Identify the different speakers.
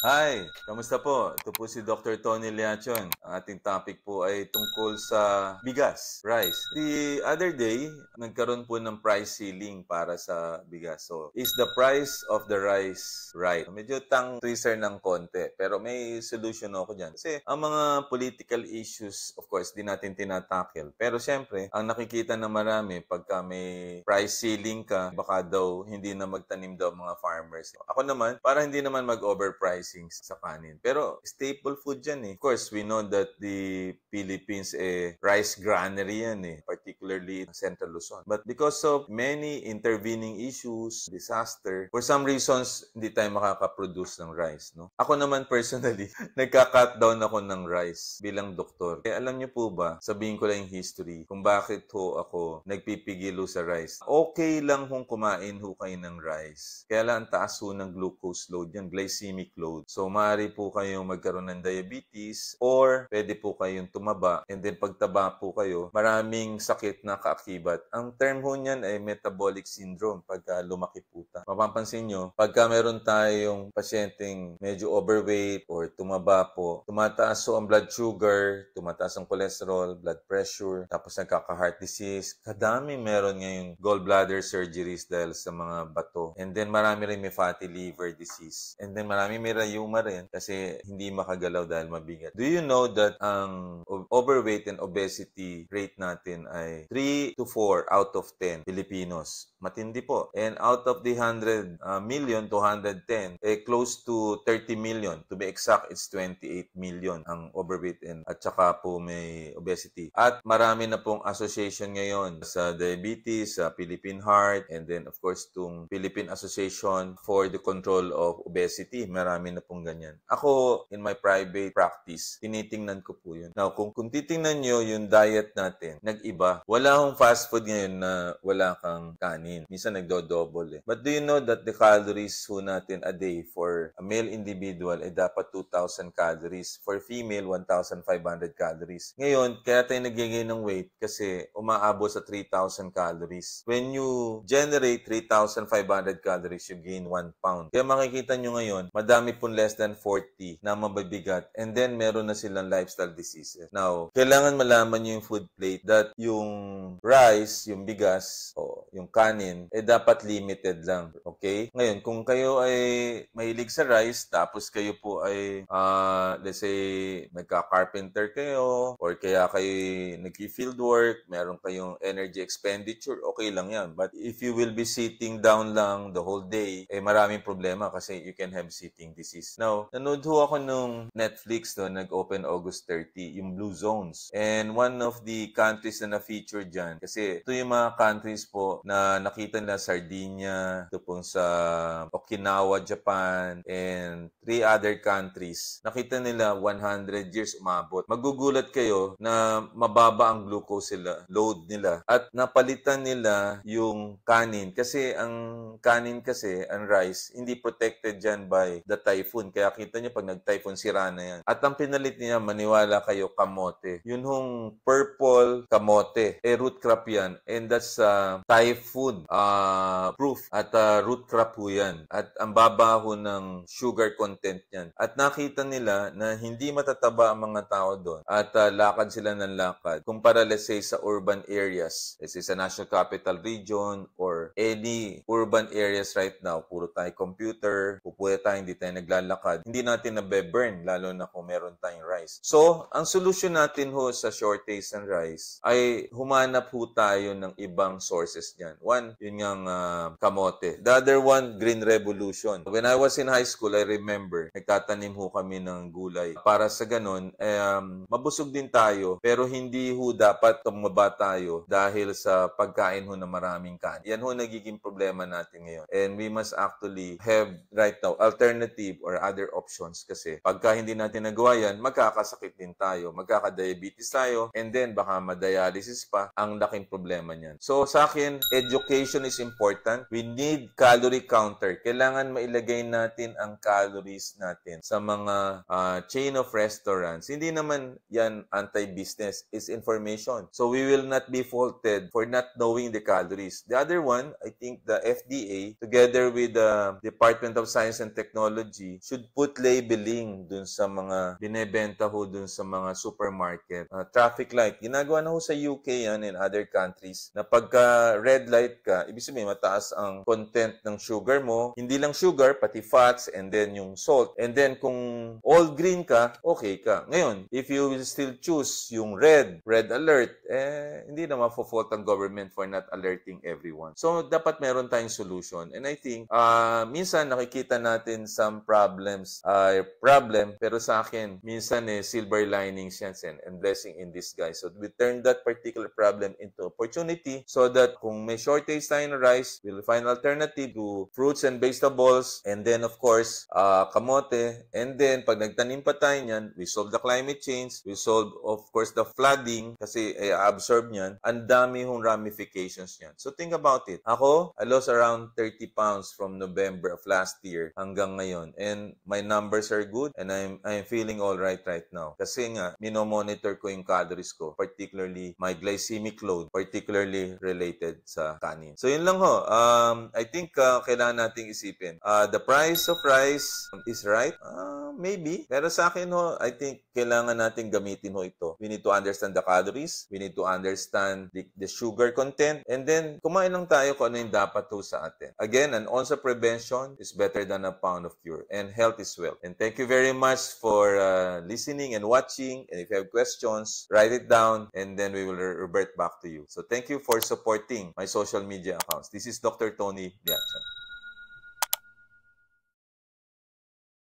Speaker 1: Hi, kamusta po? Ito po si Dr. Tony Liachon. Ang ating topic po ay tungkol sa bigas, rice. The other day, nagkaroon po ng price ceiling para sa bigas. So, is the price of the rice right? Medyo tang-twister ng konti, pero may solution ako dyan. Kasi ang mga political issues, of course, di natin tinatakil. Pero syempre, ang nakikita ng marami, pagka may price ceiling ka, baka daw hindi na magtanim daw mga farmers. Ako naman, para hindi naman mag-overpricing sa kanin. Pero staple food yan eh. Of course, we know that the Philippines rice granary yan eh, particularly in Central Luzon. But because of many intervening issues, disaster, for some reasons, hindi tayo makakaproduce ng rice. No? Ako naman personally, nagka-cut down ako ng rice bilang doktor. Kaya alam niyo po ba, sabihin ko lang yung history, kung bakit ho ako nagpipigil sa rice. Okay lang kung kumain ho kayo ng rice. Kaya lang ang taas ho ng glucose load yan, glycemic load. So, maaari po kayong magkaroon ng diabetes or pwede po kayong tumaba. And then, pagtaba po kayo, maraming sakit na kaakibat. Ang term ho niyan ay metabolic syndrome pagka lumaki po ta. Mapapansin nyo, pagka meron tayong pasyenteng medyo overweight or tumaba po, tumataas ho ang blood sugar, tumataas ang cholesterol, blood pressure, tapos nagkaka-heart disease. Kadami meron ngayon gallbladder surgeries dahil sa mga bato. And then, marami rin may fatty liver disease. And then, marami may rayuma rin kasi hindi makagalaw dahil mabigat. Do you know that ang overweight and obesity rate natin ay 3 to 4 out of 10 Filipinos? Matindi po. And out of the 100 million to 110, close to 30 million. To be exact, it's 28 million ang overweight and at saka po may obesity. At marami na pong association ngayon sa diabetes, sa Philippine Heart, and then of course itong Philippine Association for the Control of Obesity. Marami na pong ganyan. Ako, in my private practice, tinitingnan ko po yun. Now, kung titingnan nyo yung diet natin, nag-iba. Wala akong fast food ngayon na wala kang kanin. Minsan nagdo-double eh. But do you know that the calories ho natin a day for a male individual ay dapat 2,000 calories. For female, 1,500 calories. Ngayon, kaya tayo nag-gain ng weight kasi umaabot sa 3,000 calories. When you generate 3,500 calories, you gain 1 pound. Kaya makikita nyo ngayon, madami pong less than 40 na mabibigat. And then, meron na silang lifestyle diseases. Now, kailangan malaman nyo yung food plate that yung rice, yung bigas, o yung kanin, dapat limited lang. Okay? Ngayon, kung kayo ay mahilig sa rice, tapos kayo po ay, let's say, nagka-carpenter kayo, or kaya kayo nag-field work, meron kayong energy expenditure, okay lang yan. But if you will be sitting down lang the whole day, maraming problema kasi you can have sitting disease. Now, nanood ho ako nung Netflix nag-open August 30, yung Blue Zones. And one of the countries na na-feature dyan, kasi ito yung mga countries po na nakita nila Sardinia, ito pong sa Okinawa, Japan, and 3 other countries. Nakita nila 100 years umabot. Magugulat kayo na mababa ang glucose load nila. At napalitan nila yung kanin. Kasi ang kanin kasi, ang rice, hindi protected dyan by the typhoon. Kaya kita nyo pag nag-typhoon, sira na yan. At ang pinalit niya, maniwala kayo, kamote. Yun hong purple kamote. Root crop yan. And that's typhoon proof. At root crop ho yan. At ang baba ho ng sugar content yan. At nakita nila na hindi matataba ang mga tao doon. At lakad sila ng lakad. Kumpara, let's say, sa urban areas. Let's say, sa National Capital Region or any urban areas right now, puro tayo computer, pupuya tayo, hindi tayo naglalakad, hindi natin nabe-burn, lalo na kung meron tayong rice. So, ang solusyon natin ho sa shortage ng rice ay humanap ho tayo ng ibang sources niyan. One, yun yung kamote. The other one, green revolution. When I was in high school, I remember, nagtatanim ho kami ng gulay. Para sa ganun, mabusog din tayo, pero hindi ho dapat tumaba tayo dahil sa pagkain ho na maraming kanin. Yan ho nagiging problema natin ngayon. And we must actually have right now alternative or other options kasi pagka hindi natin nagawa yan, magkakasakit din tayo, magkakadiabetes tayo, and then baka madialysis pa, ang laking problema niyan. So sa akin, education is important. We need calorie counter. Kailangan mailagay natin ang calories natin sa mga chain of restaurants. Hindi naman yan anti-business, it's information. So we will not be faulted for not knowing the calories. The other one, I think the FDA, together with the Department of Science and Technology, should put labeling dun sa mga binebenta ho dun sa mga supermarket. Traffic light. Ginagawa na ho sa UK yan and other countries na pagka red light ka, ibig sabihin mataas ang content ng sugar mo. Hindi lang sugar, pati fats and then yung salt. And then kung all green ka, okay ka. Ngayon, if you will still choose yung red alert, hindi na mafo-fault ang government for not alerting everyone. So, dapat meron tayong solution. And I think, minsan nakikita natin some problems, pero sa akin, minsan silver linings yan and blessing in disguise. So, we turn that particular problem into opportunity so that kung may shortage tayo ng rice, we'll find alternative to fruits and vegetables, and then of course, kamote, and then pag nagtanim pa tayo niyan, we solve the climate change, we solve of course the flooding kasi absorb niyan, ang dami hong ramifications niyan. So think about it. Ako, I lost around 30 pounds from November of last year hanggang ngayon, and my numbers are good and I'm feeling all right now. Kasi nga, minomonitor ko yung calories ko, particularly my glycemic load, particularly related sa kanin. So yun lang ho. I think kailangan nating isipin. The price of rice is right? Maybe. Pero sa akin ho, I think kailangan nating gamitin ho ito. We need to understand the calories. We need to understand the sugar content. And then, kumain lang tayo kung ano yung dapat ho sa atin. Again, an ounce of prevention is better than a pound of cure. And health is wealth. And thank you very much for listening and watching. And if you have questions, write it down and then we will revert back to you. So thank you for supporting my social media accounts. This is Dr. Tony Liacho.